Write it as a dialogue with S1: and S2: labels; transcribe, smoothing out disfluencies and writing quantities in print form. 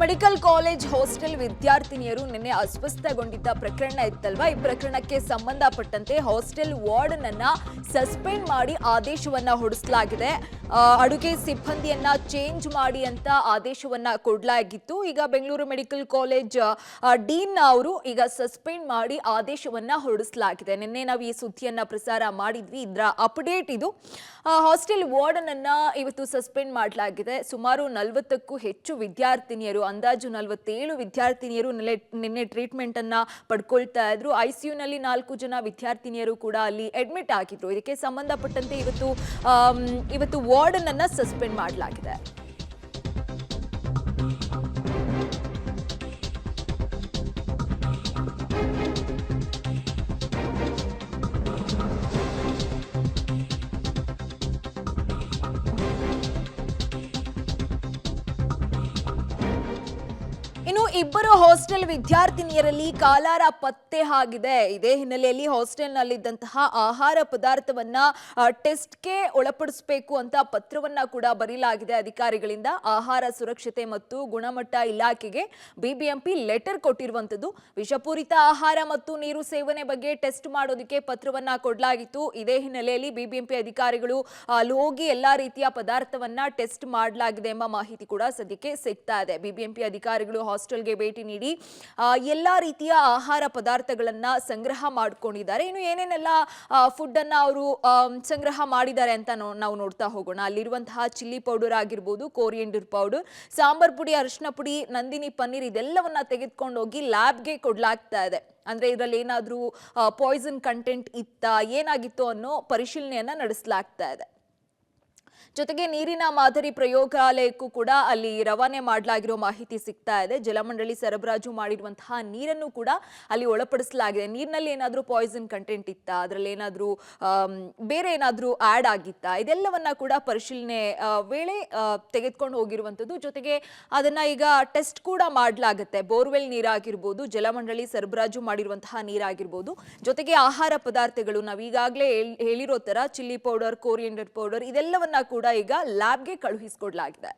S1: Medical college hostel ವಿದ್ಯಾರ್ಥಿನಿಯರು ನಿನ್ನೆ ಅಸ್ವಸ್ಥಗೊಂಡಿದ್ದ ಪ್ರಕರಣ ಇತ್ತಲ್ವಾ. ಈ ಪ್ರಕರಣಕ್ಕೆ ಸಂಬಂಧಪಟ್ಟಂತೆ ಹಾಸ್ಟೆಲ್ ವಾರ್ಡನ್ ಅನ್ನ ಸಸ್ಪೆಂಡ್ ಮಾಡಿ ಆದೇಶವನ್ನ ಹೊರಡಿಸಲಾಗಿದೆ. ಅಡುಗೆ ಸಿಬ್ಬಂದಿಯನ್ನ ಚೇಂಜ್ ಮಾಡಿ ಅಂತ ಆದೇಶವನ್ನ ಕೊಡಲಾಗಿತ್ತು. ಈಗ ಬೆಂಗಳೂರು ಮೆಡಿಕಲ್ ಕಾಲೇಜ್ ಡೀನ್ ಅವರು ಈಗ ಸಸ್ಪೆಂಡ್ ಮಾಡಿ ಆದೇಶವನ್ನ ಹೊರಡಿಸಲಾಗಿದೆ. ನಿನ್ನೆ ನಾವು ಈ ಸುದ್ದಿಯನ್ನ ಪ್ರಸಾರ ಮಾಡಿದ್ವಿ. ಇದರ ಅಪ್ಡೇಟ್ ಇದು. ಹಾಸ್ಟೆಲ್ ವಾರ್ಡನ್ ಅನ್ನ ಇವತ್ತು ಸಸ್ಪೆಂಡ್ ಮಾಡಲಾಗಿದೆ. ಸುಮಾರು 40ಕ್ಕೂ ಹೆಚ್ಚು ವಿದ್ಯಾರ್ಥಿನಿಯರು, ಅಂದಾಜು 47 ವಿದ್ಯಾರ್ಥಿನಿಯರು ನಿನ್ನೆ ಟ್ರೀಟ್ಮೆಂಟ್ ಅನ್ನ ಪಡ್ಕೊಳ್ತಾ ಇದ್ರು. ಐಸಿಯುನಲ್ಲಿ 4 ಜನ ವಿದ್ಯಾರ್ಥಿನಿಯರು ಕೂಡ ಅಲ್ಲಿ ಅಡ್ಮಿಟ್ ಆಗಿದ್ರು. ಇದಕ್ಕೆ ಸಂಬಂಧಪಟ್ಟಂತೆ ಇವತ್ತು ವಾರ್ಡನ್ ಅನ್ನ ಸಸ್ಪೆಂಡ್ ಮಾಡಲಾಗಿದೆ. ಇನ್ನು ಇಬ್ಬರು ಹಾಸ್ಟೆಲ್ ವಿದ್ಯಾರ್ಥಿನಿಯರಲ್ಲಿ ಕಾಲಾರ ಪತ್ತೆ ಆಗಿದೆ. ಇದೇ ಹಿನ್ನೆಲೆಯಲ್ಲಿ ಹಾಸ್ಟೆಲ್ನಲ್ಲಿದ್ದಂತಹ ಆಹಾರ ಪದಾರ್ಥವನ್ನ ಟೆಸ್ಟ್ಗೆ ಒಳಪಡಿಸಬೇಕು ಅಂತ ಪತ್ರವನ್ನ ಕೂಡ ಬರೆಯಲಾಗಿದೆ ಅಧಿಕಾರಿಗಳಿಂದ. ಆಹಾರ ಸುರಕ್ಷತೆ ಮತ್ತು ಗುಣಮಟ್ಟ ಇಲಾಖೆಗೆ ಬಿಬಿಎಂಪಿ ಲೆಟರ್ ಕೊಟ್ಟಿರುವಂತದ್ದು. ವಿಷಪೂರಿತ ಆಹಾರ ಮತ್ತು ನೀರು ಸೇವನೆ ಬಗ್ಗೆ ಟೆಸ್ಟ್ ಮಾಡೋದಕ್ಕೆ ಪತ್ರವನ್ನ ಕೊಡಲಾಗಿತ್ತು. ಇದೇ ಹಿನ್ನೆಲೆಯಲ್ಲಿ ಬಿಬಿಎಂಪಿ ಅಧಿಕಾರಿಗಳು ಅಲ್ಲಿ ಹೋಗಿ ಎಲ್ಲಾ ರೀತಿಯ ಪದಾರ್ಥವನ್ನ ಟೆಸ್ಟ್ ಮಾಡಲಾಗಿದೆ ಎಂಬ ಮಾಹಿತಿ ಕೂಡ ಸದ್ಯಕ್ಕೆ ಸಿಗ್ತಾ ಇದೆ. ಬಿಬಿಎಂಪಿ ಅಧಿಕಾರಿಗಳು ಹಾಸ್ಟೆಲ್ಗೆ ಭೇಟಿ ನೀಡಿ ಎಲ್ಲಾ ರೀತಿಯ ಆಹಾರ ಪದಾರ್ಥಗಳನ್ನ ಸಂಗ್ರಹ ಮಾಡ್ಕೊಂಡಿದ್ದಾರೆ. ಇನ್ನು ಏನೇನೆಲ್ಲ ಫುಡ್ ಅನ್ನ ಅವರು ಸಂಗ್ರಹ ಮಾಡಿದ್ದಾರೆ ಅಂತ ನಾವು ನೋಡ್ತಾ ಹೋಗೋಣ. ಅಲ್ಲಿರುವಂತಹ ಚಿಲ್ಲಿ ಪೌಡರ್ ಆಗಿರ್ಬೋದು, ಕೋರಿಯಂಡರ್ ಪೌಡರ್, ಸಾಂಬಾರ್ ಪುಡಿ, ಅರಿಶಿನ ಪುಡಿ, ನಂದಿನಿ ಪನ್ನೀರ್ ಇದೆಲ್ಲವನ್ನ ತೆಗೆದುಕೊಂಡು ಹೋಗಿ ಲ್ಯಾಬ್ಗೆ ಕೊಡ್ಲಾಗ್ತಾ ಇದೆ. ಅಂದ್ರೆ ಇದರಲ್ಲಿ ಏನಾದ್ರೂ ಪಾಯ್ಸನ್ ಕಂಟೆಂಟ್ ಇತ್ತಾ, ಏನಾಗಿತ್ತು ಅನ್ನೋ ಪರಿಶೀಲನೆಯನ್ನ ನಡೆಸಲಾಗ್ತಾ ಇದೆ. ಜೊತೆಗೆ ನೀರಿನ ಮಾದರಿ ಪ್ರಯೋಗಾಲಯಕ್ಕೂ ಕೂಡ ಅಲ್ಲಿ ರವಾನೆ ಮಾಡಲಾಗಿರೋ ಮಾಹಿತಿ ಸಿಗ್ತಾ ಇದೆ. ಜಲಮಂಡಳಿ ಸರಬರಾಜು ಮಾಡಿರುವಂತಹ ನೀರನ್ನು ಕೂಡ ಅಲ್ಲಿ ಒಳಪಡಿಸಲಾಗಿದೆ. ನೀರಿನಲ್ಲಿ ಏನಾದರೂ ಪಾಯ್ಸನ್ ಕಂಟೆಂಟ್ ಇತ್ತಾ, ಅದರಲ್ಲಿ ಏನಾದರೂ ಬೇರೆ ಏನಾದರೂ ಆ್ಯಡ್ ಆಗಿತ್ತಾ, ಇದೆಲ್ಲವನ್ನ ಕೂಡ ಪರಿಶೀಲನೆ ವೇಳೆ ತೆಗೆದುಕೊಂಡು ಹೋಗಿರುವಂಥದ್ದು. ಜೊತೆಗೆ ಅದನ್ನ ಈಗ ಟೆಸ್ಟ್ ಕೂಡ ಮಾಡಲಾಗುತ್ತೆ. ಬೋರ್ವೆಲ್ ನೀರಾಗಿರ್ಬೋದು, ಜಲಮಂಡಳಿ ಸರಬರಾಜು ಮಾಡಿರುವಂತಹ ನೀರಾಗಿರ್ಬೋದು, ಜೊತೆಗೆ ಆಹಾರ ಪದಾರ್ಥಗಳು ನಾವೀಗಾಗಲೇ ಹೇಳಿರೋ ತರ ಚಿಲ್ಲಿ ಪೌಡರ್, ಕೋರಿಯಂಡರ್ ಪೌಡರ್ ಇದೆಲ್ಲವನ್ನ ಕೂಡ ಈಗ ಲ್ಯಾಬ್ಗೆ ಕಳುಹಿಸಿಕೊಡಲಾಗಿದೆ.